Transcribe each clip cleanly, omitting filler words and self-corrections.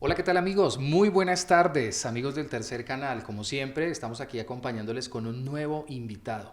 Hola, ¿qué tal amigos? Muy buenas tardes, amigos del tercer canal. Como siempre, estamos aquí acompañándoles con un nuevo invitado.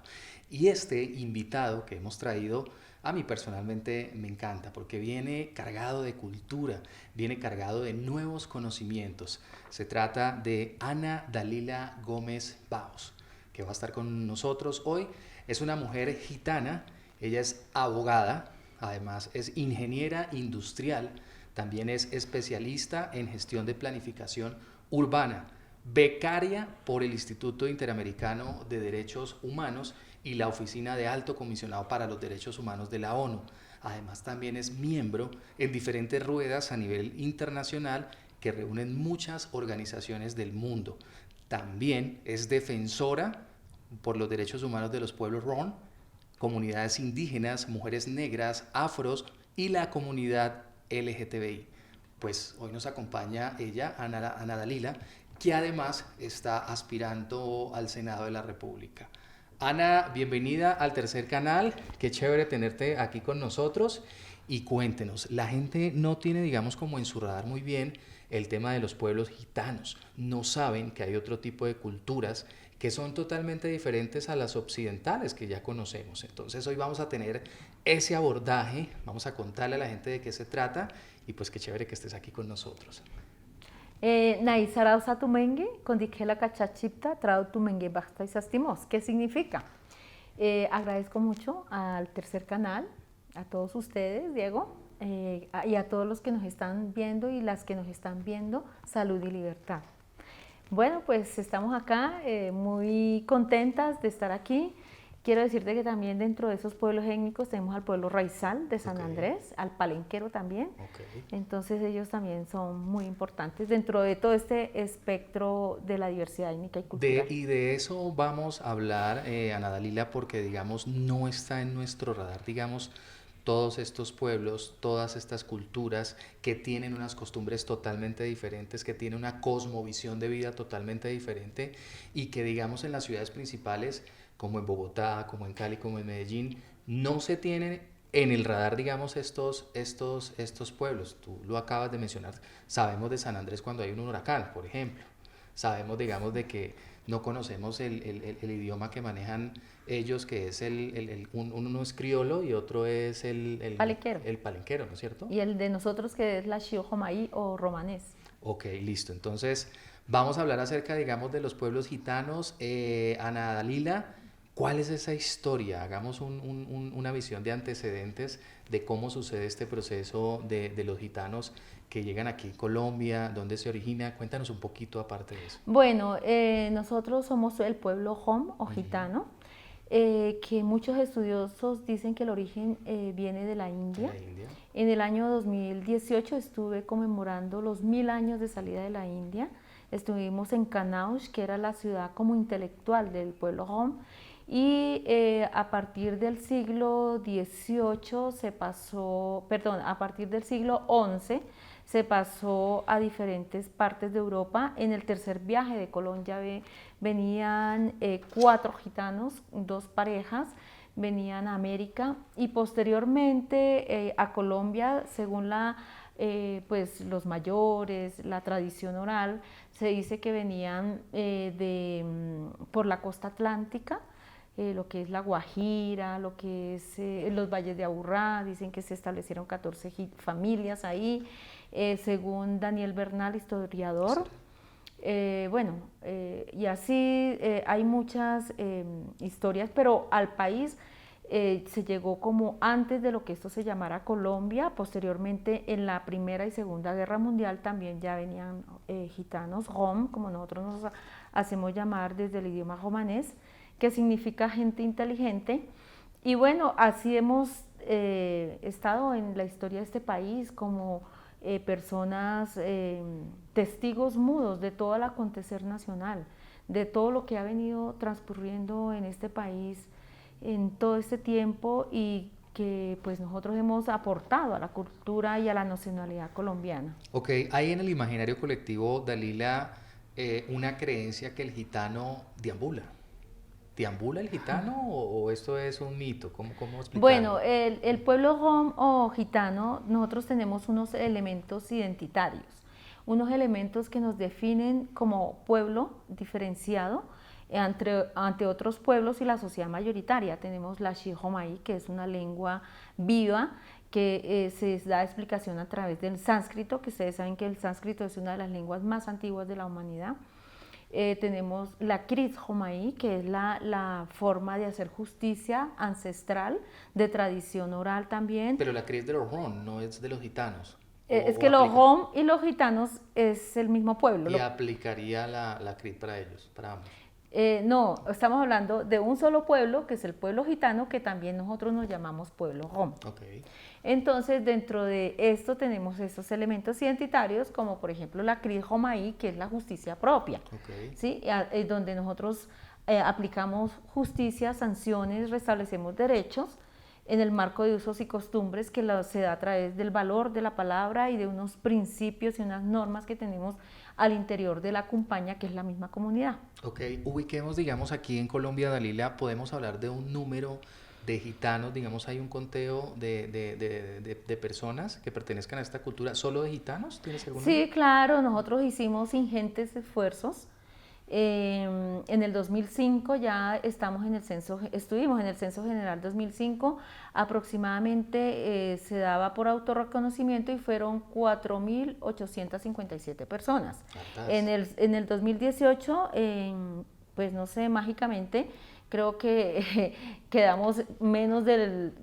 Y este invitado que hemos traído, a mí personalmente me encanta porque viene cargado de cultura, viene cargado de nuevos conocimientos. Se trata de Ana Dalila Gómez Baos, que va a estar con nosotros hoy. Es una mujer gitana, ella es abogada, además es ingeniera industrial, también es especialista en gestión de planificación urbana, becaria por el Instituto Interamericano de Derechos Humanos y la Oficina de Alto Comisionado para los Derechos Humanos de la ONU. Además, también es miembro en diferentes ruedas a nivel internacional que reúnen muchas organizaciones del mundo. También es defensora por los derechos humanos de los pueblos Ron, comunidades indígenas, mujeres negras, afros y la comunidad LGTBI. Pues hoy nos acompaña ella, Ana Dalila, que además está aspirando al Senado de la República. Ana, bienvenida al tercer canal, qué chévere tenerte aquí con nosotros y cuéntenos, la gente no tiene, digamos, como en su radar muy bien el tema de los pueblos gitanos, no saben que hay otro tipo de culturas que son totalmente diferentes a las occidentales que ya conocemos. Entonces hoy vamos a tener ese abordaje, vamos a contarle a la gente de qué se trata y pues qué chévere que estés aquí con nosotros. Naisara Tumengue, Condikela Cachachipta, Trau Tumengue Basta y Sastimos. ¿Qué significa? Agradezco mucho al tercer canal, a todos ustedes, Diego, y a todos los que nos están viendo y las que nos están viendo, salud y libertad. Bueno, pues estamos acá muy contentas de estar aquí. Quiero decirte que también dentro de esos pueblos étnicos tenemos al pueblo Raizal de San Ok, Andrés, al Palenquero también. ok. Entonces ellos también son muy importantes dentro de todo este espectro de la diversidad étnica y cultural. Y de eso vamos a hablar, Ana Dalila, porque digamos no está en nuestro radar, digamos, todos estos pueblos, todas estas culturas que tienen unas costumbres totalmente diferentes, que tienen una cosmovisión de vida totalmente diferente y que digamos en las ciudades principales, como en Bogotá, como en Cali, como en Medellín, no se tienen en el radar, digamos, estos pueblos. Tú lo acabas de mencionar. Sabemos de San Andrés cuando hay un huracán, por ejemplo. Sabemos, digamos, de que no conocemos el idioma que manejan ellos, que es uno es criolo y otro es Palenquero. el palenquero, ¿no es cierto? Y el de nosotros que es la Shiojomaí o romanés. Ok, listo. Entonces, vamos a hablar acerca, digamos, de los pueblos gitanos. Ana Dalila, ¿cuál es esa historia? Hagamos una visión de antecedentes de cómo sucede este proceso de los gitanos que llegan aquí a Colombia, dónde se origina. Cuéntanos un poquito aparte de eso. Bueno, nosotros somos el pueblo Hom o Ujú. gitano, que muchos estudiosos dicen que el origen viene de la De India. la India. En el año 2018 estuve conmemorando los 1000 años de salida de la India. Estuvimos en Kanauj, que era la ciudad como intelectual del pueblo Hom, y a partir del siglo XVIII se pasó, perdón, a partir del siglo XI se pasó a diferentes partes de Europa. En el tercer viaje de Colón ya venían 4 gitanos, 2 parejas, venían a América y posteriormente a Colombia, según pues los mayores, la tradición oral, se dice que venían por la costa atlántica, lo que es la Guajira, lo que es los valles de Aburrá, dicen que se establecieron 14 familias ahí, según Daniel Bernal, historiador. Bueno, y así hay muchas historias, pero al país se llegó como antes de lo que esto se llamara Colombia. Posteriormente, en la Primera y Segunda Guerra Mundial, también ya venían gitanos, rom, como nosotros nos hacemos llamar desde el idioma romanés, que significa gente inteligente. Y bueno, así hemos estado en la historia de este país como personas, testigos mudos de todo el acontecer nacional, de todo lo que ha venido transcurriendo en este país en todo este tiempo y que pues nosotros hemos aportado a la cultura y a la nacionalidad colombiana. Ok, hay en el imaginario colectivo, Dalila, una creencia que el gitano deambula. ¿Deambula el gitano o esto es un mito? ¿Cómo explicarlo? Bueno, el pueblo hom o gitano, nosotros tenemos unos elementos identitarios. unos elementos que nos definen como pueblo diferenciado ante otros pueblos y la sociedad mayoritaria. Tenemos la Shihomai, que es una lengua viva que se da explicación a través del sánscrito, que ustedes saben que el sánscrito es una de las lenguas más antiguas de la humanidad. Tenemos la Kriyt Homai, que es la forma de hacer justicia ancestral, de tradición oral también. Pero la Kriyt de los Rom no es de los gitanos. Es que los Rom y los gitanos es el mismo pueblo. Y aplicaría la Kriyt para ellos, para ambos. No, estamos hablando de un solo pueblo, que es el pueblo gitano, que también nosotros nos llamamos pueblo Rom. Okay. Entonces, dentro de esto tenemos esos elementos identitarios, como por ejemplo la Kriyt Homai, que es la justicia propia, Okay. ¿sí? Donde nosotros aplicamos justicia, sanciones, restablecemos derechos en el marco de usos y costumbres que se da a través del valor de la palabra y de unos principios y unas normas que tenemos al interior de la compañía, que es la misma comunidad. Ok, ubiquemos, digamos, aquí en Colombia, Dalila, podemos hablar de un número de gitanos, digamos, hay un conteo de personas que pertenezcan a esta cultura, ¿solo de gitanos? ¿Tienes algún Sí, número? claro, nosotros hicimos ingentes esfuerzos. En el 2005 ya estuvimos en el Censo General 2005, aproximadamente se daba por autorreconocimiento y fueron 4.857 personas. En el 2018, pues no sé, mágicamente, creo que quedamos menos de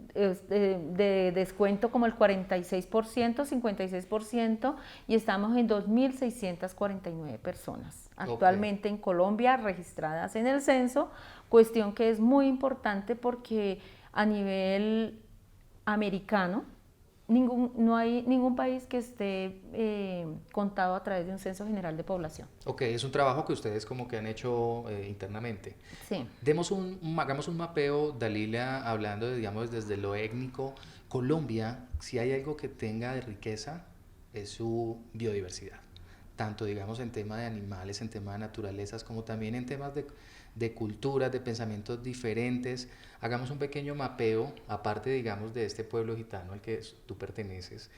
descuento como el 46%, 56%, y estamos en 2.649 personas actualmente en Colombia registradas en el censo, cuestión que es muy importante porque a nivel americano no hay ningún país que esté contado a través de un censo general de población. Ok, es un trabajo que ustedes como que han hecho internamente. Sí. Hagamos un mapeo, Dalila, hablando de, digamos, desde lo étnico. Colombia, si hay algo que tenga de riqueza, es su biodiversidad. Tanto, digamos, en tema de animales, en tema de naturalezas, como también en temas de culturas, de pensamientos diferentes. Hagamos un pequeño mapeo, aparte, digamos, de este pueblo gitano al que tú perteneces.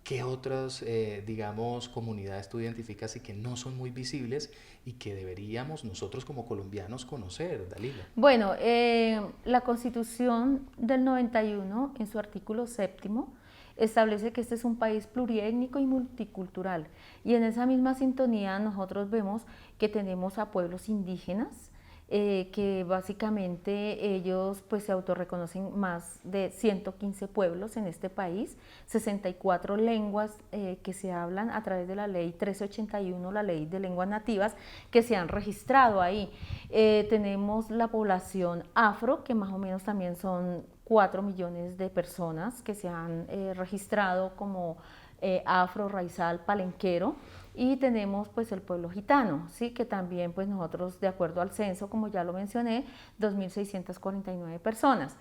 ¿Qué otras, digamos, comunidades tú identificas y que no son muy visibles y que deberíamos nosotros como colombianos conocer, Dalila? Bueno, la Constitución del 91, en su artículo 7º, establece que este es un país pluriétnico y multicultural. Y en esa misma sintonía nosotros vemos que tenemos a pueblos indígenas, que básicamente ellos pues se autorreconocen más de 115 pueblos en este país, 64 lenguas que se hablan a través de la ley 1381, la ley de lenguas nativas, que se han registrado ahí. Tenemos la población afro, que más o menos también son 4 millones de personas que se han registrado como afro, raizal, palenquero, y tenemos pues el pueblo gitano, ¿sí? Que también pues nosotros, de acuerdo al censo, como ya lo mencioné, 2.649 personas.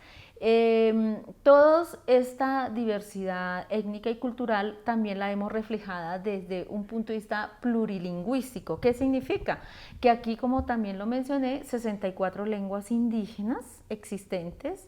Toda esta diversidad étnica y cultural también la hemos reflejada desde un punto de vista plurilingüístico. ¿Qué significa? Que aquí, como también lo mencioné, 64 lenguas indígenas existentes.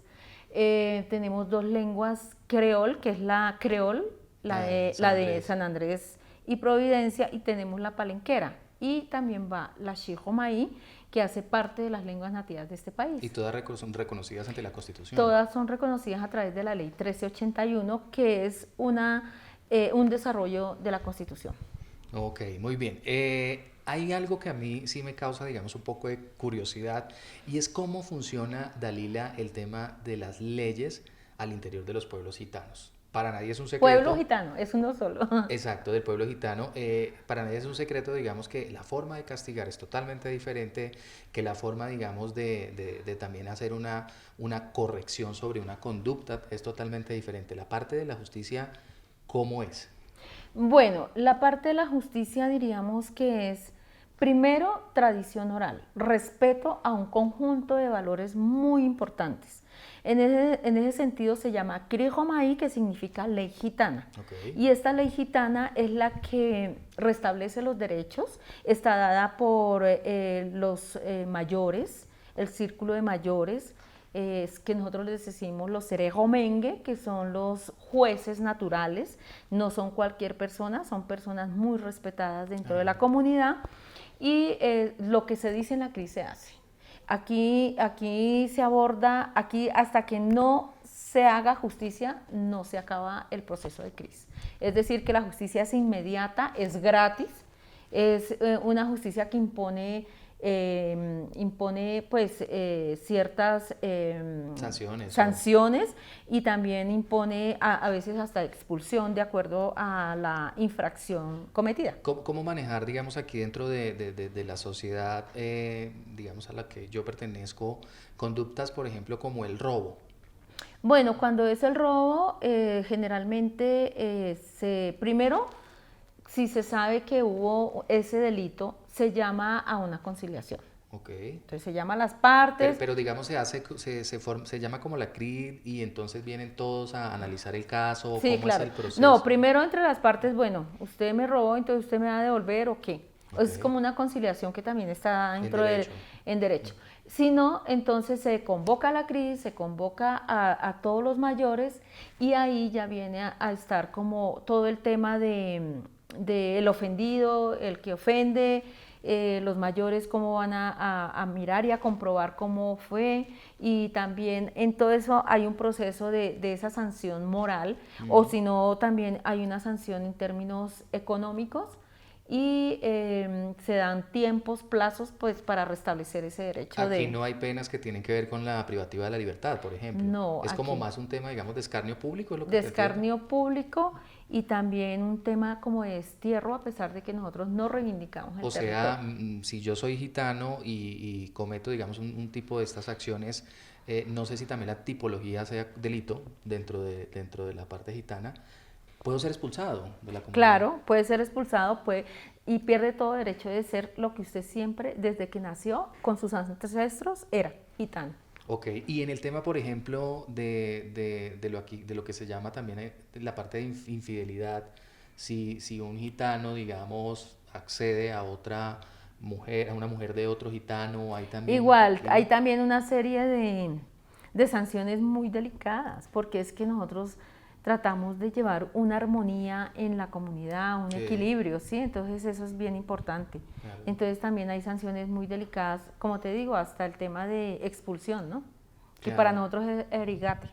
Tenemos 2 lenguas creol, que es la creol, la de San Andrés y Providencia, y tenemos la palenquera, y también va la Shihomai, que hace parte de las lenguas nativas de este país. Y todas son reconocidas ante la Constitución. Todas son reconocidas a través de la ley 1381, que es un desarrollo de la Constitución. Ok, muy bien. Hay algo que a mí sí me causa, digamos, un poco de curiosidad, y es cómo funciona, Dalila, el tema de las leyes al interior de los pueblos gitanos. Para nadie es un secreto. Pueblo gitano, es uno solo. Exacto, del pueblo gitano. Para nadie es un secreto, digamos, que la forma de castigar es totalmente diferente, que la forma, digamos, de también hacer una corrección sobre una conducta es totalmente diferente. La parte de la justicia, ¿cómo es? Bueno, la parte de la justicia diríamos que es, primero, tradición oral, respeto a un conjunto de valores muy importantes. En ese sentido se llama Kriyt Homai, que significa ley gitana. Okay. Y esta ley gitana es la que restablece los derechos, está dada por los mayores, el círculo de mayores, es que nosotros les decimos los serejomengue, que son los jueces naturales, no son cualquier persona, son personas muy respetadas dentro de la comunidad, y lo que se dice en la CRI se hace. Aquí se aborda, aquí hasta que no se haga justicia, no se acaba el proceso de CRIS. Es decir, que la justicia es inmediata, es gratis, es una justicia que impone pues ciertas sanciones y también impone a veces hasta expulsión de acuerdo a la infracción cometida. ¿Cómo manejar, digamos, aquí dentro de la sociedad, digamos, a la que yo pertenezco, conductas, por ejemplo, como el robo? Bueno, cuando es el robo, generalmente primero, si se sabe que hubo ese delito, se llama a una conciliación. Okay. Entonces se llama a las partes. Pero digamos, se llama como la CRI y entonces vienen todos a analizar el caso. Sí, ¿cómo claro. es el proceso? No, primero entre las partes, bueno, usted me robó, entonces usted me va a devolver o qué. Okay. Es como una conciliación que también está dentro en derecho. Si no, entonces se convoca a la CRI, se convoca a todos los mayores y ahí ya viene a estar como todo el tema de el ofendido, el que ofende, los mayores cómo van a mirar y a comprobar cómo fue, y también en todo eso hay un proceso de esa sanción moral, o si no también hay una sanción en términos económicos, y se dan tiempos, plazos pues para restablecer ese derecho. Aquí no hay penas que tienen que ver con la privativa de la libertad, por ejemplo. No, es como más un tema, digamos, de escarnio público. ¿Es lo que de escarnio público, y también un tema como de destierro, a pesar de que nosotros no reivindicamos el territorio. O sea, si yo soy gitano y cometo, digamos, un tipo de estas acciones, no sé si también la tipología sea delito dentro de la parte gitana, ¿puedo ser expulsado de la comunidad? Claro, puede ser expulsado, y pierde todo derecho de ser lo que usted siempre, desde que nació, con sus ancestros, era gitano. Ok, y en el tema, por ejemplo, de lo que se llama también la parte de infidelidad, si un gitano, digamos, accede a otra mujer, a una mujer de otro gitano, hay también... Igual, hay también una serie de sanciones muy delicadas, porque es que nosotros tratamos de llevar una armonía en la comunidad, un equilibrio, ¿sí? Entonces eso es bien importante. Claro. Entonces también hay sanciones muy delicadas, como te digo, hasta el tema de expulsión, ¿no? Que para nosotros es erigate.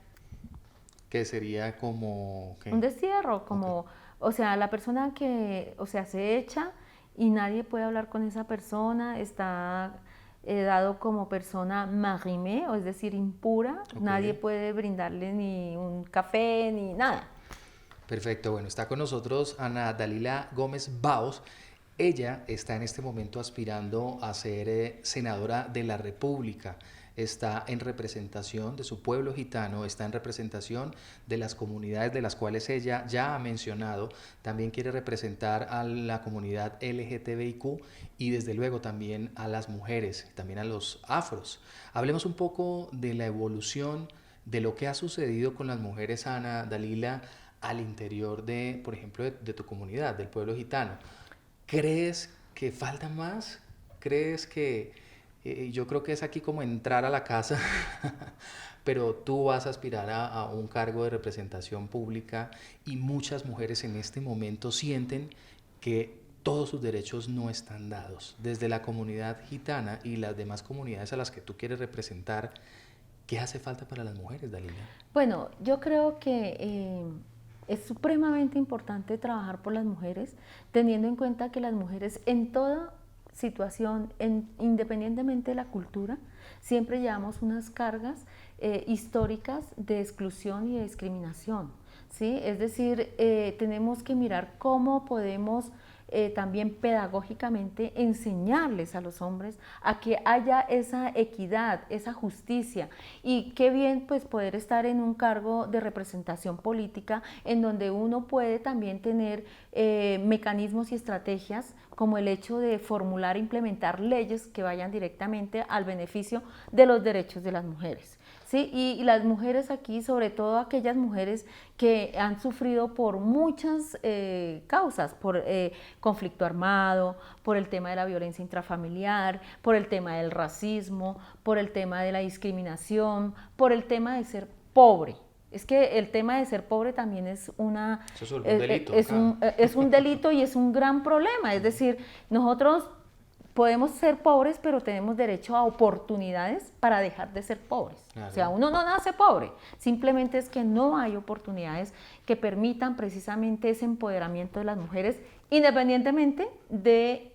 Que sería como... ¿qué? Un destierro, como, o sea, la persona que, o sea, se echa y nadie puede hablar con esa persona, está dado como persona marimé, es decir, impura, nadie puede brindarle ni un café ni nada. Perfecto, bueno, está con nosotros Ana Dalila Gómez Baos. Ella está en este momento aspirando a ser senadora de la República. Está en representación de su pueblo gitano, está en representación de las comunidades de las cuales ella ya ha mencionado. También quiere representar a la comunidad LGTBIQ y desde luego también a las mujeres, también a los afros. Hablemos un poco de la evolución de lo que ha sucedido con las mujeres, Ana Dalila, al interior de, por ejemplo, de tu comunidad, del pueblo gitano. ¿Crees que falta más? ¿Crees que yo creo que es aquí como entrar a la casa, pero tú vas a aspirar a un cargo de representación pública y muchas mujeres en este momento sienten que todos sus derechos no están dados? Desde la comunidad gitana y las demás comunidades a las que tú quieres representar, ¿qué hace falta para las mujeres, Dalila? Bueno, yo creo que es supremamente importante trabajar por las mujeres, teniendo en cuenta que las mujeres en toda situación, independientemente de la cultura, siempre llevamos unas cargas históricas de exclusión y de discriminación, ¿sí? Es decir, tenemos que mirar cómo podemos también pedagógicamente enseñarles a los hombres a que haya esa equidad, esa justicia, y qué bien pues poder estar en un cargo de representación política en donde uno puede también tener mecanismos y estrategias como el hecho de formular e implementar leyes que vayan directamente al beneficio de los derechos de las mujeres. ¿sí? Y las mujeres aquí, sobre todo aquellas mujeres que han sufrido por muchas causas, por conflicto armado, por el tema de la violencia intrafamiliar, por el tema del racismo, por el tema de la discriminación, por el tema de ser pobre. Es que el tema de ser pobre también es Eso es un delito es un delito y es un gran problema. Es decir, nosotros podemos ser pobres, pero tenemos derecho a oportunidades para dejar de ser pobres. Claro. O sea, uno no nace pobre, simplemente es que no hay oportunidades que permitan precisamente ese empoderamiento de las mujeres, independientemente de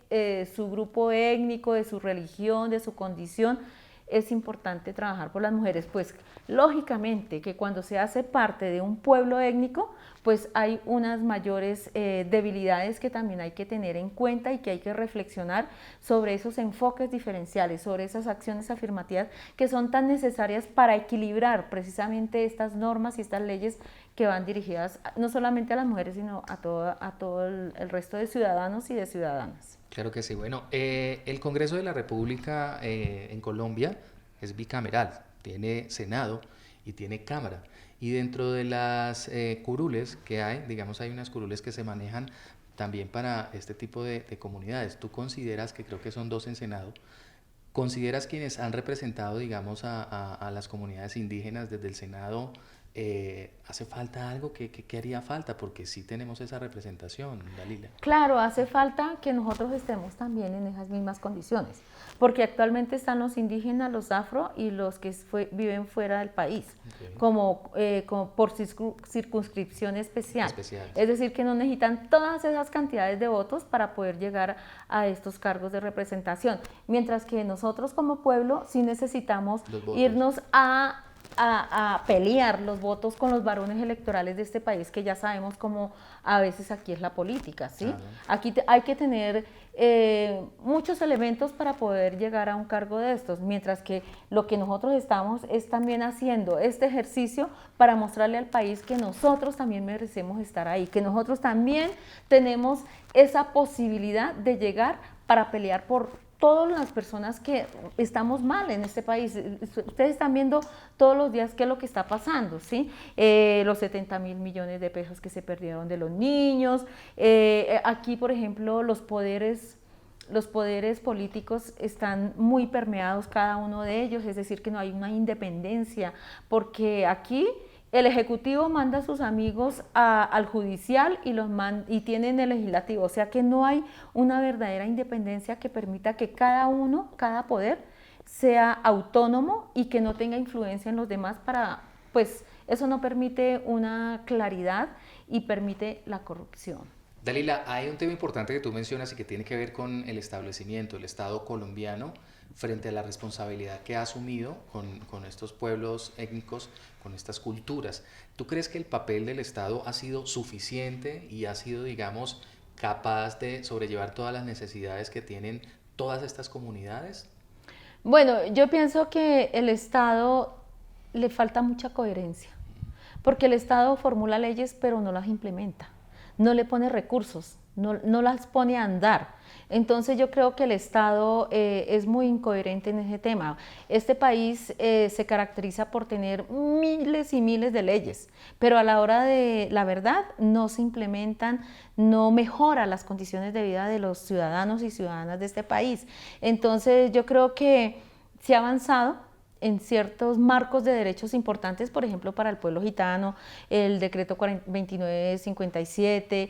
su grupo étnico, de su religión, de su condición. Es importante trabajar por las mujeres, pues lógicamente que cuando se hace parte de un pueblo étnico, pues hay unas mayores debilidades que también hay que tener en cuenta y que hay que reflexionar sobre esos enfoques diferenciales, sobre esas acciones afirmativas que son tan necesarias para equilibrar precisamente estas normas y estas leyes que van dirigidas no solamente a las mujeres, sino a todo el resto de ciudadanos y de ciudadanas. Claro que sí. Bueno, el Congreso de la República en Colombia es bicameral, tiene Senado y tiene Cámara. Y dentro de las curules que hay, digamos, hay unas curules que se manejan también para este tipo de comunidades. ¿Tú consideras, que creo que son 2 en Senado, consideras quienes han representado, digamos, a las comunidades indígenas desde el Senado, hace falta algo? ¿Qué haría falta? Porque sí tenemos esa representación, Dalila. Claro, hace falta que nosotros estemos también en esas mismas condiciones, porque actualmente están los indígenas, los afro y los que viven fuera del país, Okay. como por circunscripción especial. Especial. Es decir, que no necesitan todas esas cantidades de votos para poder llegar a estos cargos de representación, mientras que nosotros como pueblo sí necesitamos irnos a pelear los votos con los varones electorales de este país, que ya sabemos cómo a veces aquí es la política, ¿sí? Claro. Aquí hay que tener muchos elementos para poder llegar a un cargo de estos, mientras que lo que nosotros estamos es también haciendo este ejercicio para mostrarle al país que nosotros también merecemos estar ahí, que nosotros también tenemos esa posibilidad de llegar para pelear por todas las personas que estamos mal en este país. Ustedes están viendo todos los días qué es lo que está pasando, ¿sí? Los 70.000 millones de pesos que se perdieron de los niños. Aquí, por ejemplo, los poderes políticos están muy permeados, cada uno de ellos, es decir, que no hay una independencia, porque aquí el Ejecutivo manda a sus amigos al Judicial y tienen el Legislativo, o sea que no hay una verdadera independencia que permita que cada poder sea autónomo y que no tenga influencia en los demás pues eso no permite una claridad y permite la corrupción. Dalila, hay un tema importante que tú mencionas y que tiene que ver con el establecimiento, el Estado colombiano, frente a la responsabilidad que ha asumido con estos pueblos étnicos, con estas culturas. ¿Tú crees que el papel del Estado ha sido suficiente y ha sido, digamos, capaz de sobrellevar todas las necesidades que tienen todas estas comunidades? Bueno, yo pienso que el Estado le falta mucha coherencia, porque el Estado formula leyes pero no las implementa, no le pone recursos, no las pone a andar. Entonces yo creo que el Estado es muy incoherente en ese tema. Este país se caracteriza por tener miles y miles de leyes, pero a la hora de la verdad no se implementan, no mejora las condiciones de vida de los ciudadanos y ciudadanas de este país. Entonces yo creo que se ha avanzado en ciertos marcos de derechos importantes, por ejemplo, para el pueblo gitano, el decreto 2957,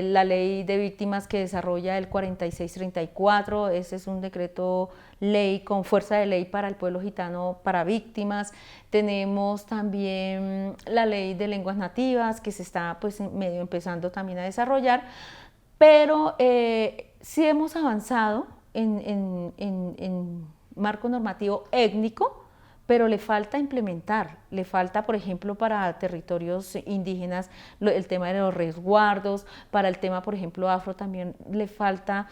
la ley de víctimas que desarrolla el 4634, ese es un decreto ley con fuerza de ley para el pueblo gitano para víctimas. Tenemos también la ley de lenguas nativas que se está pues medio empezando también a desarrollar, pero sí hemos avanzado en marco normativo étnico, pero le falta implementar, le falta, por ejemplo, para territorios indígenas el tema de los resguardos, para el tema, por ejemplo, afro también le falta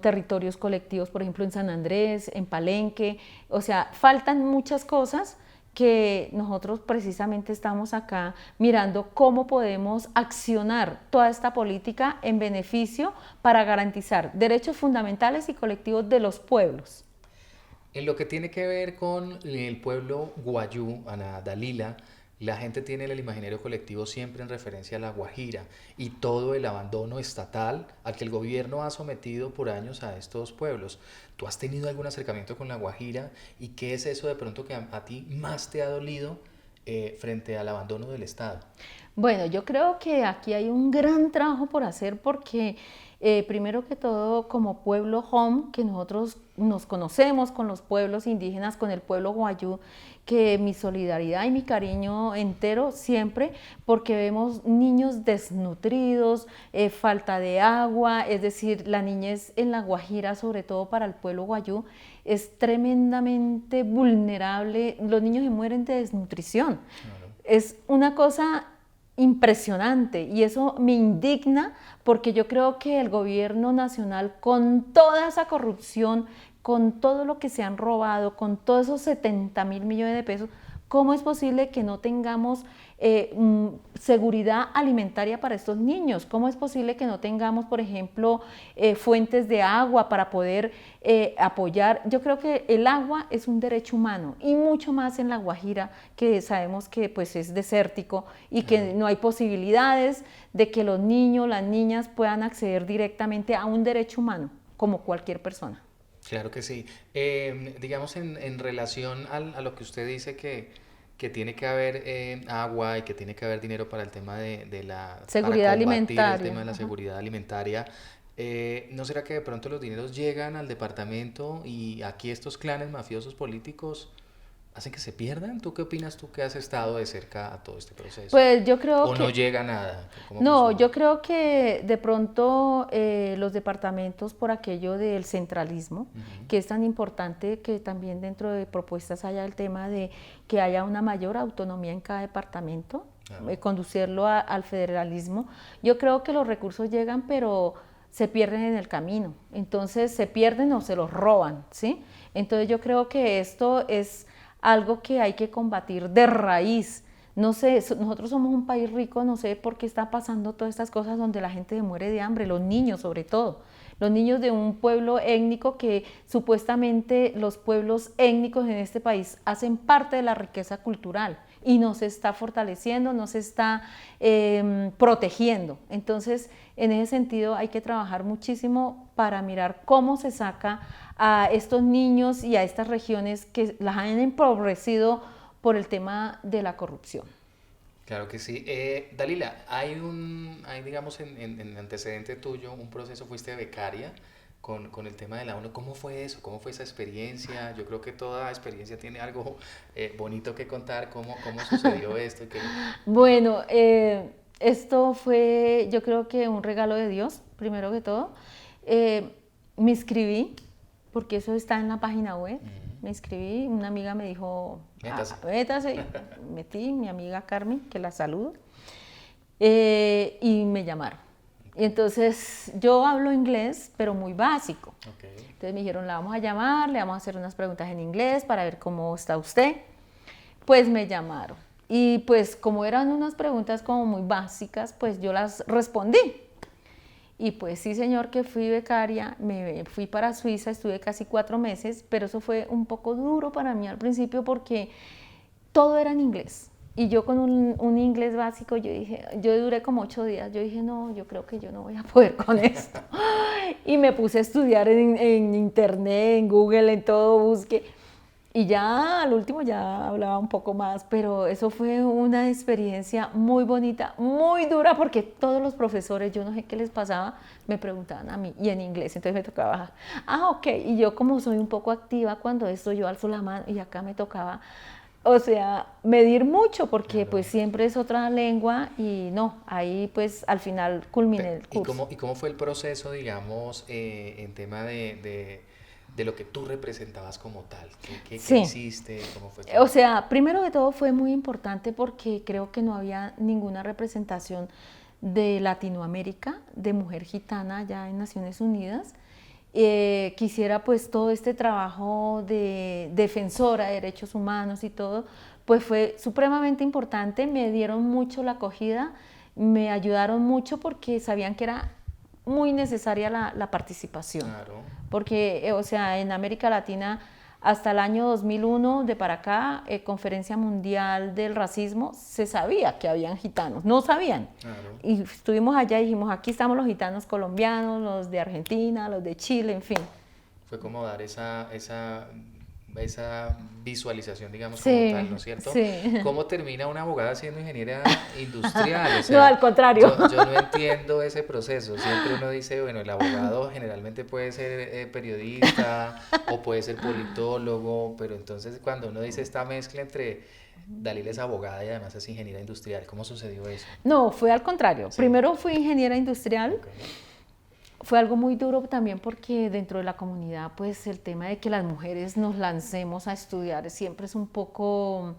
territorios colectivos, por ejemplo, en San Andrés, en Palenque, o sea, faltan muchas cosas que nosotros precisamente estamos acá mirando cómo podemos accionar toda esta política en beneficio para garantizar derechos fundamentales y colectivos de los pueblos. En lo que tiene que ver con el pueblo guayú, Ana Dalila, la gente tiene el imaginario colectivo siempre en referencia a la Guajira y todo el abandono estatal al que el gobierno ha sometido por años a estos pueblos. ¿Tú has tenido algún acercamiento con la Guajira y qué es eso de pronto que a ti más te ha dolido frente al abandono del Estado? Bueno, yo creo que aquí hay un gran trabajo por hacer porque primero que todo como pueblo home, que nosotros nos conocemos con los pueblos indígenas, con el pueblo guayú, que mi solidaridad y mi cariño entero siempre, porque vemos niños desnutridos, falta de agua, es decir, la niñez en la Guajira, sobre todo para el pueblo guayú, es tremendamente vulnerable, los niños se mueren de desnutrición. Claro. Es una cosa impresionante y eso me indigna porque yo creo que el gobierno nacional con toda esa corrupción, con todo lo que se han robado, con todos esos 70.000 millones de pesos, ¿cómo es posible que no tengamos seguridad alimentaria para estos niños? ¿Cómo es posible que no tengamos, por ejemplo, fuentes de agua para poder apoyar? Yo creo que el agua es un derecho humano y mucho más en La Guajira, que sabemos que pues, es desértico y que no hay posibilidades de que los niños, las niñas puedan acceder directamente a un derecho humano, como cualquier persona. Claro que sí. Digamos en relación a lo que usted dice que tiene que haber agua y que tiene que haber dinero para el tema para Seguridad combatir el tema alimentaria. de la Ajá. seguridad alimentaria, ¿no será que de pronto los dineros llegan al departamento y aquí estos clanes mafiosos políticos hacen que se pierdan? ¿Tú qué opinas tú que has estado de cerca a todo este proceso? Pues yo creo ¿O no que llega nada? ¿Cómo no, funciona? yo creo que de pronto los departamentos por aquello del centralismo, Ujú. que es tan importante que también dentro de propuestas haya el tema de que haya una mayor autonomía en cada departamento, Claro. conducirlo al federalismo. Yo creo que los recursos llegan, pero se pierden en el camino. Entonces se pierden o se los roban, ¿sí? Entonces yo creo que esto es algo que hay que combatir de raíz. No sé, nosotros somos un país rico, no sé por qué está pasando todas estas cosas donde la gente se muere de hambre, los niños sobre todo. Los niños de un pueblo étnico que supuestamente los pueblos étnicos en este país hacen parte de la riqueza cultural y no se está fortaleciendo, no se está protegiendo. Entonces, en ese sentido hay que trabajar muchísimo para mirar cómo se saca a estos niños y a estas regiones que las han empobrecido por el tema de la corrupción. Claro que sí. Dalila, hay digamos en antecedente tuyo un proceso, fuiste becaria con el tema de la ONU. ¿Cómo fue eso? ¿Cómo fue esa experiencia? Yo creo que toda experiencia tiene algo bonito que contar. ¿Cómo sucedió esto? Bueno, esto fue yo creo que un regalo de Dios, primero que todo. Me inscribí, porque eso está en la página web. Me inscribí, una amiga me dijo, Métase. métase, metí, mi amiga Carmen, que la saludo, y me llamaron. Y entonces yo hablo inglés, pero muy básico. Okay. Entonces me dijeron, la vamos a llamar, le vamos a hacer unas preguntas en inglés para ver cómo está usted. Pues me llamaron. Y pues como eran unas preguntas como muy básicas, pues yo las respondí. Y pues sí, señor, que fui becaria, me fui para Suiza, estuve casi 4 meses, pero eso fue un poco duro para mí al principio porque todo era en inglés. Y yo con un inglés básico, yo duré como 8 días, yo dije, no, yo creo que yo no voy a poder con esto. Y me puse a estudiar en internet, en Google, en todo, busque. Y ya al último ya hablaba un poco más, pero eso fue una experiencia muy bonita, muy dura, porque todos los profesores, yo no sé qué les pasaba, me preguntaban a mí, y en inglés, entonces me tocaba, ok, y yo como soy un poco activa cuando esto, yo alzo la mano, y acá me tocaba, o sea, medir mucho, porque Claro. pues siempre es otra lengua, y no, ahí pues al final culminé el ¿Y curso. cómo fue el proceso, digamos, en tema de lo que tú representabas como tal? ¿Qué Sí. hiciste? ¿Cómo fue O todo? sea, primero de todo fue muy importante porque creo que no había ninguna representación de Latinoamérica, de mujer gitana allá en Naciones Unidas. Quisiera pues todo este trabajo de defensora de derechos humanos y todo, pues fue supremamente importante, me dieron mucho la acogida, me ayudaron mucho porque sabían que era muy necesaria la participación, Claro. porque, o sea, en América Latina hasta el año 2001, de para acá, Conferencia Mundial del Racismo, se sabía que habían gitanos, no sabían. Claro. Y estuvimos allá y dijimos, aquí estamos los gitanos colombianos, los de Argentina, los de Chile, en fin. Fue como dar esa visualización, digamos, como Sí, tal, ¿no es cierto? sí. ¿Cómo termina una abogada siendo ingeniera industrial? O No, sea, al contrario. yo no entiendo ese proceso. Siempre uno dice, bueno, el abogado generalmente puede ser periodista o puede ser politólogo, pero entonces cuando uno dice esta mezcla entre Dalila es abogada y además es ingeniera industrial, ¿cómo sucedió eso? No, fue al contrario. Sí. Primero fui ingeniera industrial. Ok. Fue algo muy duro también porque dentro de la comunidad, pues el tema de que las mujeres nos lancemos a estudiar siempre es un poco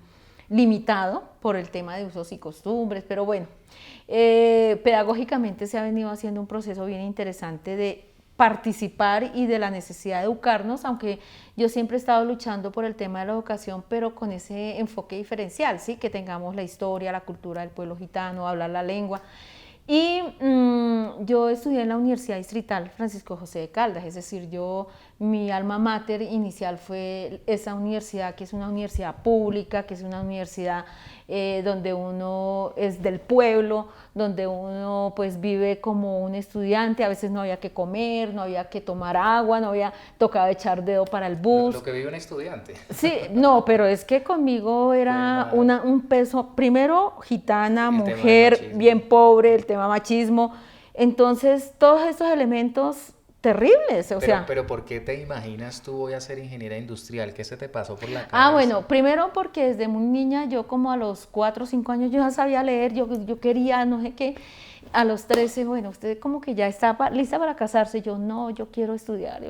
limitado por el tema de usos y costumbres, pero bueno, pedagógicamente se ha venido haciendo un proceso bien interesante de participar y de la necesidad de educarnos, aunque yo siempre he estado luchando por el tema de la educación, pero con ese enfoque diferencial, ¿sí? Que tengamos la historia, la cultura del pueblo gitano, hablar la lengua. Y yo estudié en la Universidad Distrital Francisco José de Caldas, es decir, mi alma mater inicial fue esa universidad, que es una universidad pública, que es una universidad donde uno es del pueblo, donde uno pues vive como un estudiante, a veces no había que comer, no había que tomar agua, tocaba echar dedo para el bus. Lo que vive un estudiante. Sí, no, pero es que conmigo era un peso, primero gitana, El tema del mujer, machismo. bien pobre, el tema machismo, entonces todos estos elementos terribles, o sea. Pero ¿por qué te imaginas tú voy a ser ingeniera industrial? ¿Qué se te pasó por la cabeza? Ah, bueno, primero porque desde muy niña, yo como a los 4 o 5 años yo ya sabía leer, yo quería, no sé qué, a los 13, bueno, usted como que ya estaba lista para casarse, yo no, yo quiero estudiar,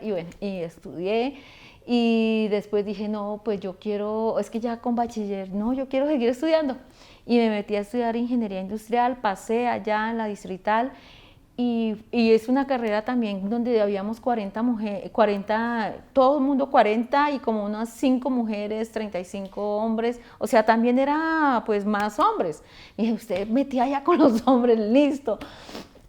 y bueno, y estudié. Y después dije, no, pues yo quiero, es que ya con bachiller, no, yo quiero seguir estudiando. Y me metí a estudiar ingeniería industrial, pasé allá en la Distrital y es una carrera también donde habíamos 40 mujeres, 40, todo el mundo 40 y como unas 5 mujeres, 35 hombres, o sea, también era pues más hombres. Y dije, usted metía allá con los hombres, listo.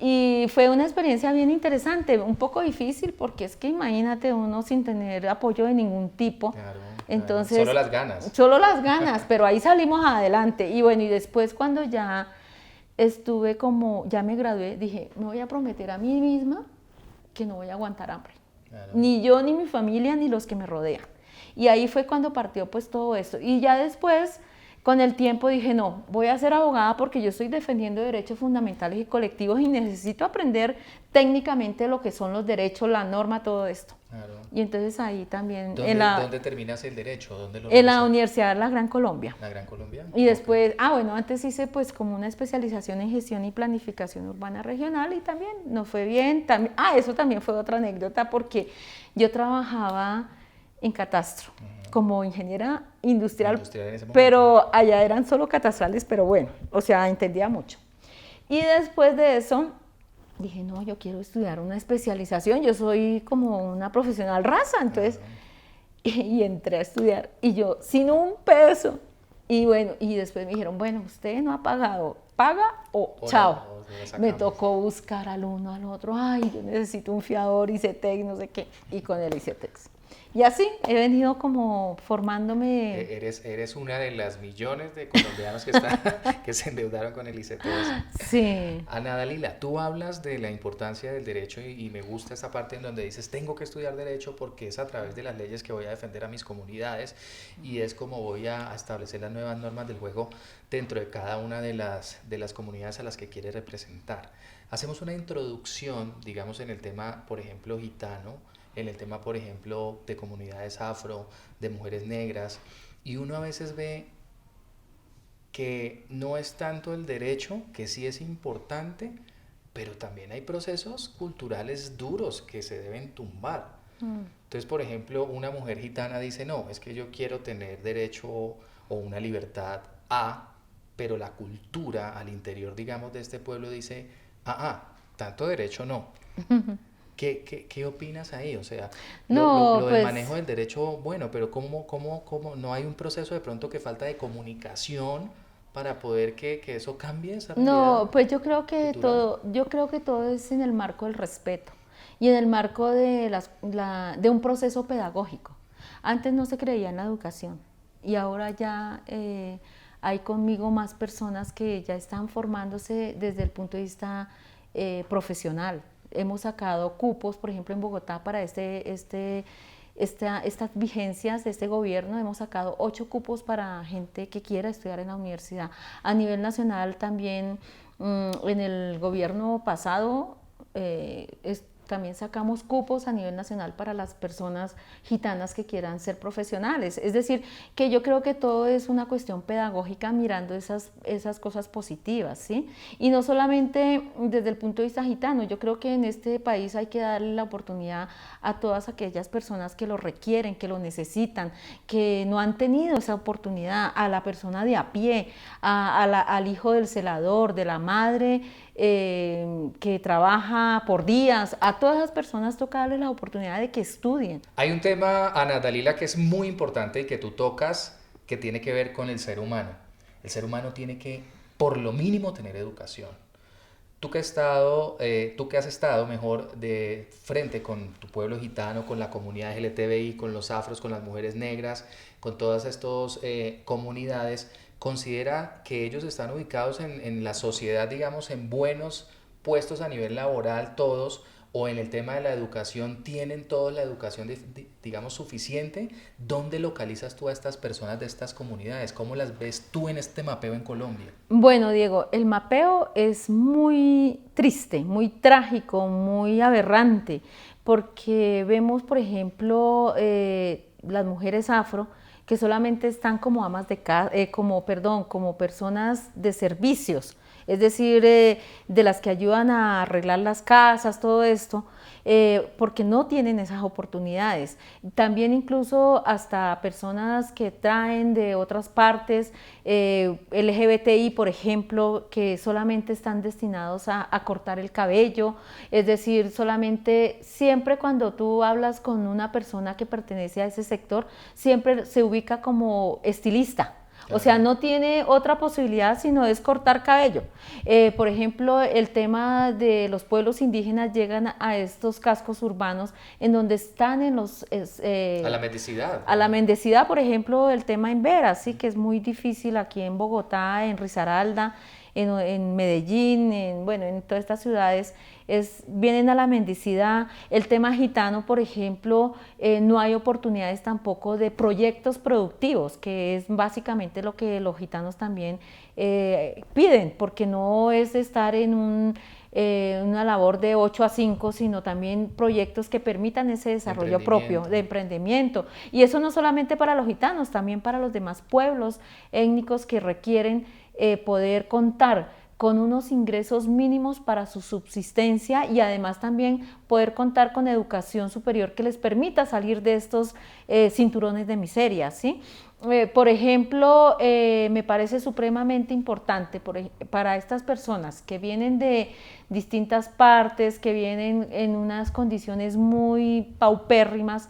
Y fue una experiencia bien interesante, un poco difícil porque es que imagínate uno sin tener apoyo de ningún tipo. Claro, Entonces, solo las ganas. Solo las ganas, pero ahí salimos adelante. Y bueno, y después cuando ya estuve como, ya me gradué, dije, me voy a prometer a mí misma que no voy a aguantar hambre. Claro. Ni yo, ni mi familia, ni los que me rodean. Y ahí fue cuando partió pues todo esto. Y ya después, con el tiempo dije, no, voy a ser abogada porque yo estoy defendiendo derechos fundamentales y colectivos y necesito aprender técnicamente lo que son los derechos, la norma, todo esto. Claro. Y entonces ahí también... ¿Dónde terminas el derecho? ¿Dónde lo en la realizas? Universidad de la Gran Colombia. ¿La Gran Colombia? Y después, bueno, antes hice pues como una especialización en gestión y planificación urbana regional y también nos fue bien. También, eso también fue otra anécdota porque yo trabajaba en catastro como ingeniera industrial En ese momento. pero allá eran solo catastrales, pero bueno, o sea, entendía mucho. Y después de eso dije, no, yo quiero estudiar una especialización, yo soy como una profesional raza, entonces, y entré a estudiar, y yo sin un peso, y bueno, y después me dijeron, bueno, usted no ha pagado, paga o chao. Me tocó buscar al uno, al otro, ay, yo necesito un fiador, ICETEX, no sé qué, y con el ICETEX. Y así he venido como formándome. Eres una de las millones de colombianos que se endeudaron con el ICETEX. Sí. Ana Dalila, tú hablas de la importancia del derecho y me gusta esa parte en donde dices, tengo que estudiar derecho porque es a través de las leyes que voy a defender a mis comunidades y es como voy a establecer las nuevas normas del juego dentro de cada una de las comunidades a las que quiere representar. Hacemos una introducción, digamos, en el tema, por ejemplo, gitano, en el tema, por ejemplo, de comunidades afro, de mujeres negras, y uno a veces ve que no es tanto el derecho, que sí es importante, pero también hay procesos culturales duros que se deben tumbar. Entonces, por ejemplo, una mujer gitana dice, no, es que yo quiero tener derecho o una libertad pero la cultura al interior, digamos, de este pueblo dice, tanto derecho no. ¿Qué opinas ahí? O sea, lo del manejo del derecho, bueno, pero ¿cómo no hay un proceso de pronto que falta de comunicación para poder que eso cambie esa realidad? No, pues yo creo que todo es en el marco del respeto y en el marco de un proceso pedagógico. Antes no se creía en la educación y ahora ya hay conmigo más personas que ya están formándose desde el punto de vista profesional. Hemos sacado cupos, por ejemplo, en Bogotá para estas vigencias de este gobierno. Hemos sacado 8 cupos para gente que quiera estudiar en la universidad. A nivel nacional también, en el gobierno pasado, también sacamos cupos a nivel nacional para las personas gitanas que quieran ser profesionales. Es decir, que yo creo que todo es una cuestión pedagógica mirando esas cosas positivas, ¿sí? Y no solamente desde el punto de vista gitano, yo creo que en este país hay que darle la oportunidad a todas aquellas personas que lo requieren, que lo necesitan, que no han tenido esa oportunidad, a la persona de a pie, al hijo del celador, de la madre que trabaja por días. A todas esas personas toca darles la oportunidad de que estudien. Hay un tema, Ana Dalila, que es muy importante y que tú tocas, que tiene que ver con el ser humano. El ser humano tiene que, por lo mínimo, tener educación. Tú que has estado mejor de frente con tu pueblo gitano, con la comunidad LGTBI, con los afros, con las mujeres negras, con todas estas comunidades, ¿considera que ellos están ubicados en la sociedad, digamos, en buenos puestos a nivel laboral todos, o en el tema de la educación tienen toda la educación, digamos, suficiente? ¿Dónde localizas tú a estas personas de estas comunidades? ¿Cómo las ves tú en este mapeo en Colombia? Bueno, Diego, el mapeo es muy triste, muy trágico, muy aberrante, porque vemos, por ejemplo, las mujeres afro que solamente están como amas de casa, como personas de servicios, es decir, de las que ayudan a arreglar las casas, todo esto, porque no tienen esas oportunidades. También incluso hasta personas que traen de otras partes, LGBTI, por ejemplo, que solamente están destinados a cortar el cabello, es decir, solamente, siempre cuando tú hablas con una persona que pertenece a ese sector, siempre se ubica como estilista. O sea, no tiene otra posibilidad sino es cortar cabello. Por ejemplo, el tema de los pueblos indígenas llegan a estos cascos urbanos en donde están en los... a la mendicidad. A la mendicidad, por ejemplo, el tema en Vera, sí, que es muy difícil aquí en Bogotá, en Risaralda, en Medellín, en todas estas ciudades, vienen a la mendicidad. El tema gitano, por ejemplo, no hay oportunidades tampoco de proyectos productivos, que es básicamente lo que los gitanos también piden, porque no es estar en una labor de 8 a 5, sino también proyectos que permitan ese desarrollo propio, de emprendimiento. Y eso no solamente para los gitanos, también para los demás pueblos étnicos que requieren poder contar con unos ingresos mínimos para su subsistencia y además también poder contar con educación superior que les permita salir de estos cinturones de miseria, ¿sí? Por ejemplo, me parece supremamente importante para estas personas que vienen de distintas partes, que vienen en unas condiciones muy paupérrimas,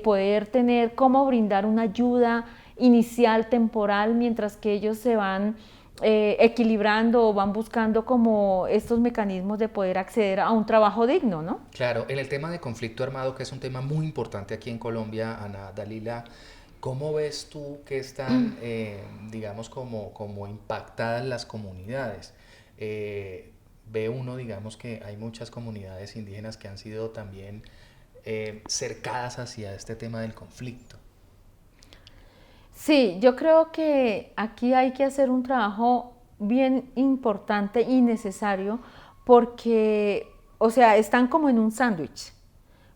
poder tener cómo brindar una ayuda inicial, temporal, mientras que ellos se van equilibrando o van buscando como estos mecanismos de poder acceder a un trabajo digno, ¿no? Claro, en el tema de conflicto armado, que es un tema muy importante aquí en Colombia, Ana Dalila, ¿cómo ves tú que están, digamos, como impactadas las comunidades? Ve uno, digamos, que hay muchas comunidades indígenas que han sido también cercadas hacia este tema del conflicto. Sí, yo creo que aquí hay que hacer un trabajo bien importante y necesario porque, o sea, están como en un sándwich.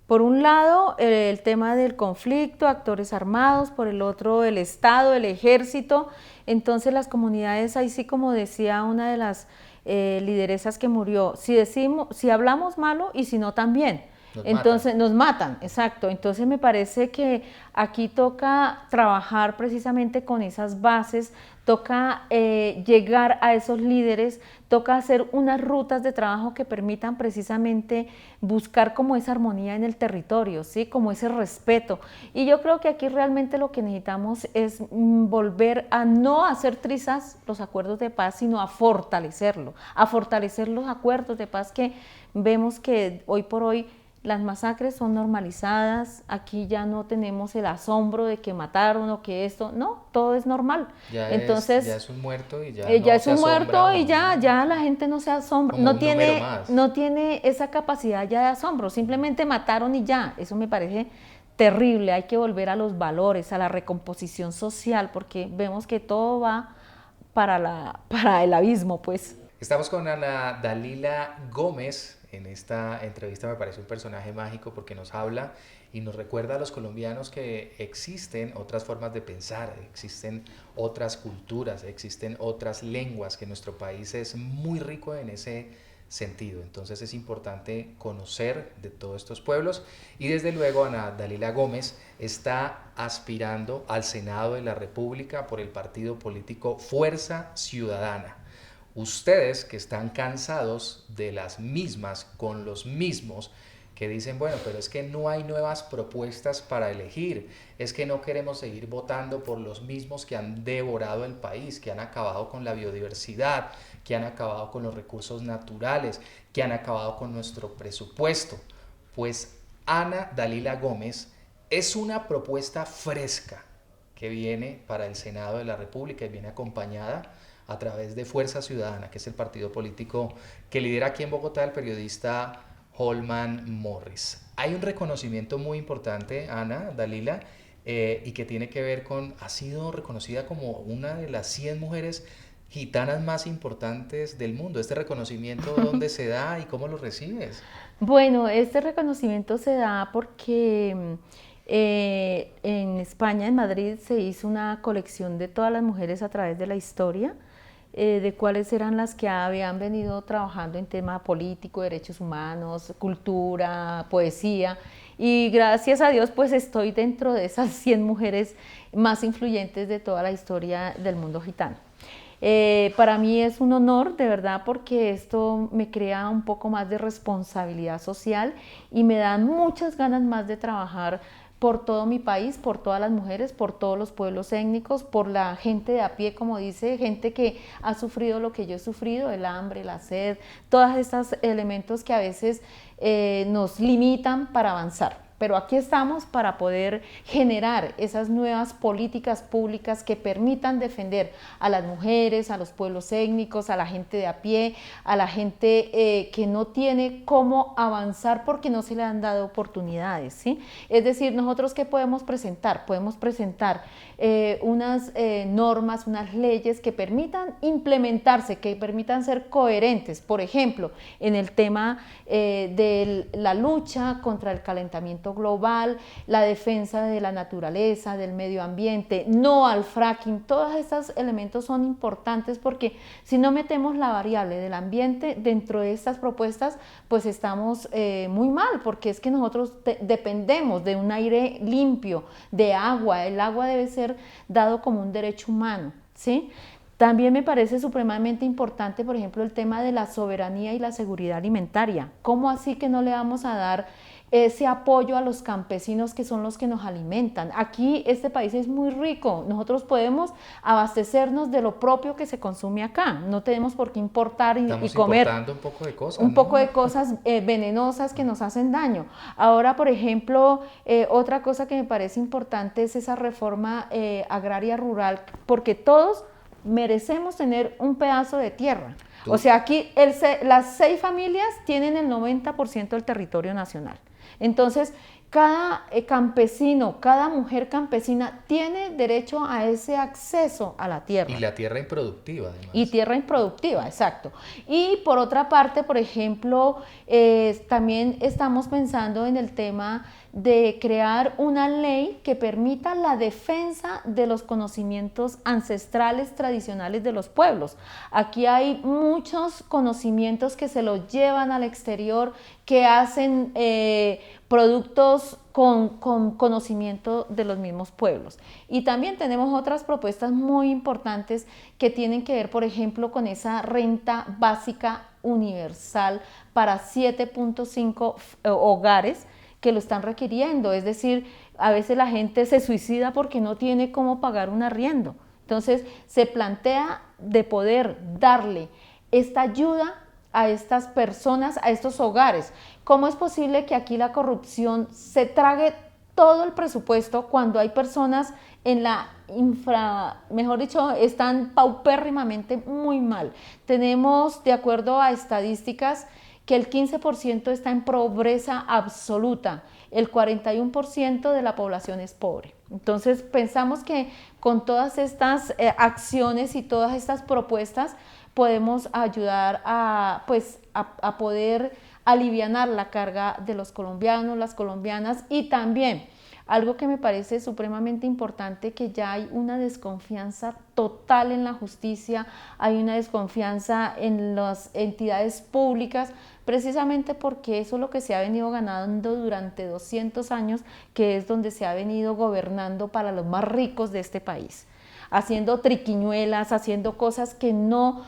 Por un lado, el tema del conflicto, actores armados, por el otro, el Estado, el ejército. Entonces, las comunidades, ahí sí, como decía una de las lideresas que murió, si hablamos malo y si no también. Entonces nos matan, exacto. Entonces me parece que aquí toca trabajar precisamente con esas bases, toca llegar a esos líderes, toca hacer unas rutas de trabajo que permitan precisamente buscar como esa armonía en el territorio, ¿sí? Como ese respeto. Y yo creo que aquí realmente lo que necesitamos es volver a no hacer trizas los acuerdos de paz, sino a fortalecer los acuerdos de paz que vemos que hoy por hoy las masacres son normalizadas, aquí ya no tenemos el asombro de que mataron o que esto, no, todo es normal. Ya es un muerto y ya ya no es se un asombra muerto y uno, ya la gente no se asombra, como un número más. no tiene esa capacidad ya de asombro, simplemente mataron y ya, eso me parece terrible. Hay que volver a los valores, a la recomposición social, porque vemos que todo va para el abismo, pues. Estamos con Ana Dalila Gómez. En esta entrevista me parece un personaje mágico porque nos habla y nos recuerda a los colombianos que existen otras formas de pensar, existen otras culturas, existen otras lenguas, que nuestro país es muy rico en ese sentido. Entonces es importante conocer de todos estos pueblos y desde luego Ana Dalila Gómez está aspirando al Senado de la República por el partido político Fuerza Ciudadana. Ustedes que están cansados de las mismas con los mismos, que dicen, bueno, pero es que no hay nuevas propuestas para elegir, es que no queremos seguir votando por los mismos que han devorado el país, que han acabado con la biodiversidad, que han acabado con los recursos naturales, que han acabado con nuestro presupuesto. Pues Ana Dalila Gómez es una propuesta fresca que viene para el Senado de la República y viene acompañada a través de Fuerza Ciudadana, que es el partido político que lidera aquí en Bogotá el periodista Holman Morris. Hay un reconocimiento muy importante, Ana Dalila, y que tiene que ver con, ha sido reconocida como una de las 100 mujeres gitanas más importantes del mundo. ¿Este reconocimiento dónde se da y cómo lo recibes? Bueno, este reconocimiento se da porque en España, en Madrid, se hizo una colección de todas las mujeres a través de la historia, de cuáles eran las que habían venido trabajando en tema político, derechos humanos, cultura, poesía, y gracias a Dios pues estoy dentro de esas 100 mujeres más influyentes de toda la historia del mundo gitano. Para mí es un honor, de verdad, porque esto me crea un poco más de responsabilidad social y me dan muchas ganas más de trabajar por todo mi país, por todas las mujeres, por todos los pueblos étnicos, por la gente de a pie, como dice, gente que ha sufrido lo que yo he sufrido, el hambre, la sed, todos estos elementos que a veces nos limitan para avanzar. Pero aquí estamos para poder generar esas nuevas políticas públicas que permitan defender a las mujeres, a los pueblos étnicos, a la gente de a pie, a la gente que no tiene cómo avanzar porque no se le han dado oportunidades, ¿sí? Es decir, nosotros ¿qué podemos presentar? Podemos presentar unas normas, unas leyes que permitan implementarse, que permitan ser coherentes. Por ejemplo, en el tema de la lucha contra el calentamiento global, la defensa de la naturaleza, del medio ambiente, no al fracking, todos estos elementos son importantes porque si no metemos la variable del ambiente dentro de estas propuestas, pues estamos muy mal, porque es que nosotros dependemos de un aire limpio, de agua, el agua debe ser dado como un derecho humano, ¿sí? También me parece supremamente importante, por ejemplo, el tema de la soberanía y la seguridad alimentaria. ¿Cómo así que no le vamos a dar ese apoyo a los campesinos que son los que nos alimentan? Aquí este país es muy rico, nosotros podemos abastecernos de lo propio que se consume acá, no tenemos por qué importar y comer un poco de cosas, un poco de cosas venenosas que nos hacen daño. Ahora, por ejemplo, otra cosa que me parece importante es esa reforma agraria rural, porque todos merecemos tener un pedazo de tierra. O sea, aquí las 6 familias tienen el 90% del territorio nacional. Entonces, cada campesino, cada mujer campesina tiene derecho a ese acceso a la tierra. Y la tierra improductiva, además. Y tierra improductiva, exacto. Y por otra parte, por ejemplo, también estamos pensando en el tema de crear una ley que permita la defensa de los conocimientos ancestrales tradicionales de los pueblos. Aquí hay muchos conocimientos que se los llevan al exterior, que hacen productos con conocimiento de los mismos pueblos. Y también tenemos otras propuestas muy importantes que tienen que ver, por ejemplo, con esa renta básica universal para 7.5 hogares que lo están requiriendo. Es decir, a veces la gente se suicida porque no tiene cómo pagar un arriendo. Entonces, se plantea de poder darle esta ayuda a estas personas, a estos hogares. ¿Cómo es posible que aquí la corrupción se trague todo el presupuesto cuando hay personas en la mejor dicho, están paupérrimamente muy mal? Tenemos, de acuerdo a estadísticas, que el 15% está en pobreza absoluta, el 41% de la población es pobre. Entonces pensamos que con todas estas acciones y todas estas propuestas podemos ayudar a, pues, a poder alivianar la carga de los colombianos, las colombianas, y también algo que me parece supremamente importante, que ya hay una desconfianza total en la justicia, hay una desconfianza en las entidades públicas, precisamente porque eso es lo que se ha venido ganando durante 200 años, que es donde se ha venido gobernando para los más ricos de este país, haciendo triquiñuelas, haciendo cosas que no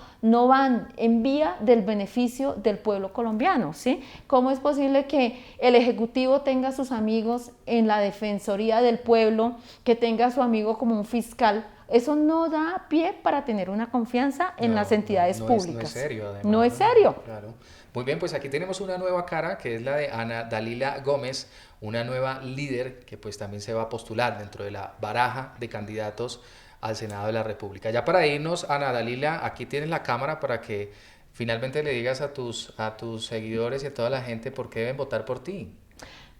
van en vía del beneficio del pueblo colombiano, ¿sí? ¿Cómo es posible que el Ejecutivo tenga a sus amigos en la Defensoría del Pueblo, que tenga a su amigo como un fiscal? Eso no da pie para tener una confianza en las entidades públicas. No es serio, además. No es serio. Claro. Muy bien, pues aquí tenemos una nueva cara, que es la de Ana Dalila Gómez, una nueva líder que pues también se va a postular dentro de la baraja de candidatos al Senado de la República. Ya para irnos, Ana Dalila, aquí tienes la cámara para que finalmente le digas a tus seguidores y a toda la gente por qué deben votar por ti.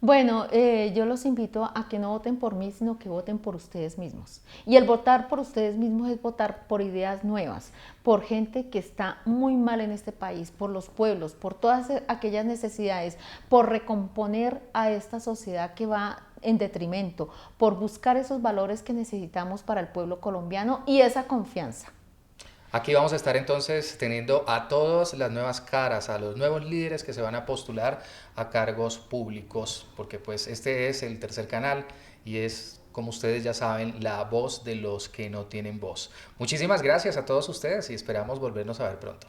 Bueno, yo los invito a que no voten por mí, sino que voten por ustedes mismos. Y el votar por ustedes mismos es votar por ideas nuevas, por gente que está muy mal en este país, por los pueblos, por todas aquellas necesidades, por recomponer a esta sociedad que va en detrimento, por buscar esos valores que necesitamos para el pueblo colombiano y esa confianza. Aquí vamos a estar entonces teniendo a todas las nuevas caras, a los nuevos líderes que se van a postular a cargos públicos, porque pues este es el tercer canal y es, como ustedes ya saben, la voz de los que no tienen voz. Muchísimas gracias a todos ustedes y esperamos volvernos a ver pronto.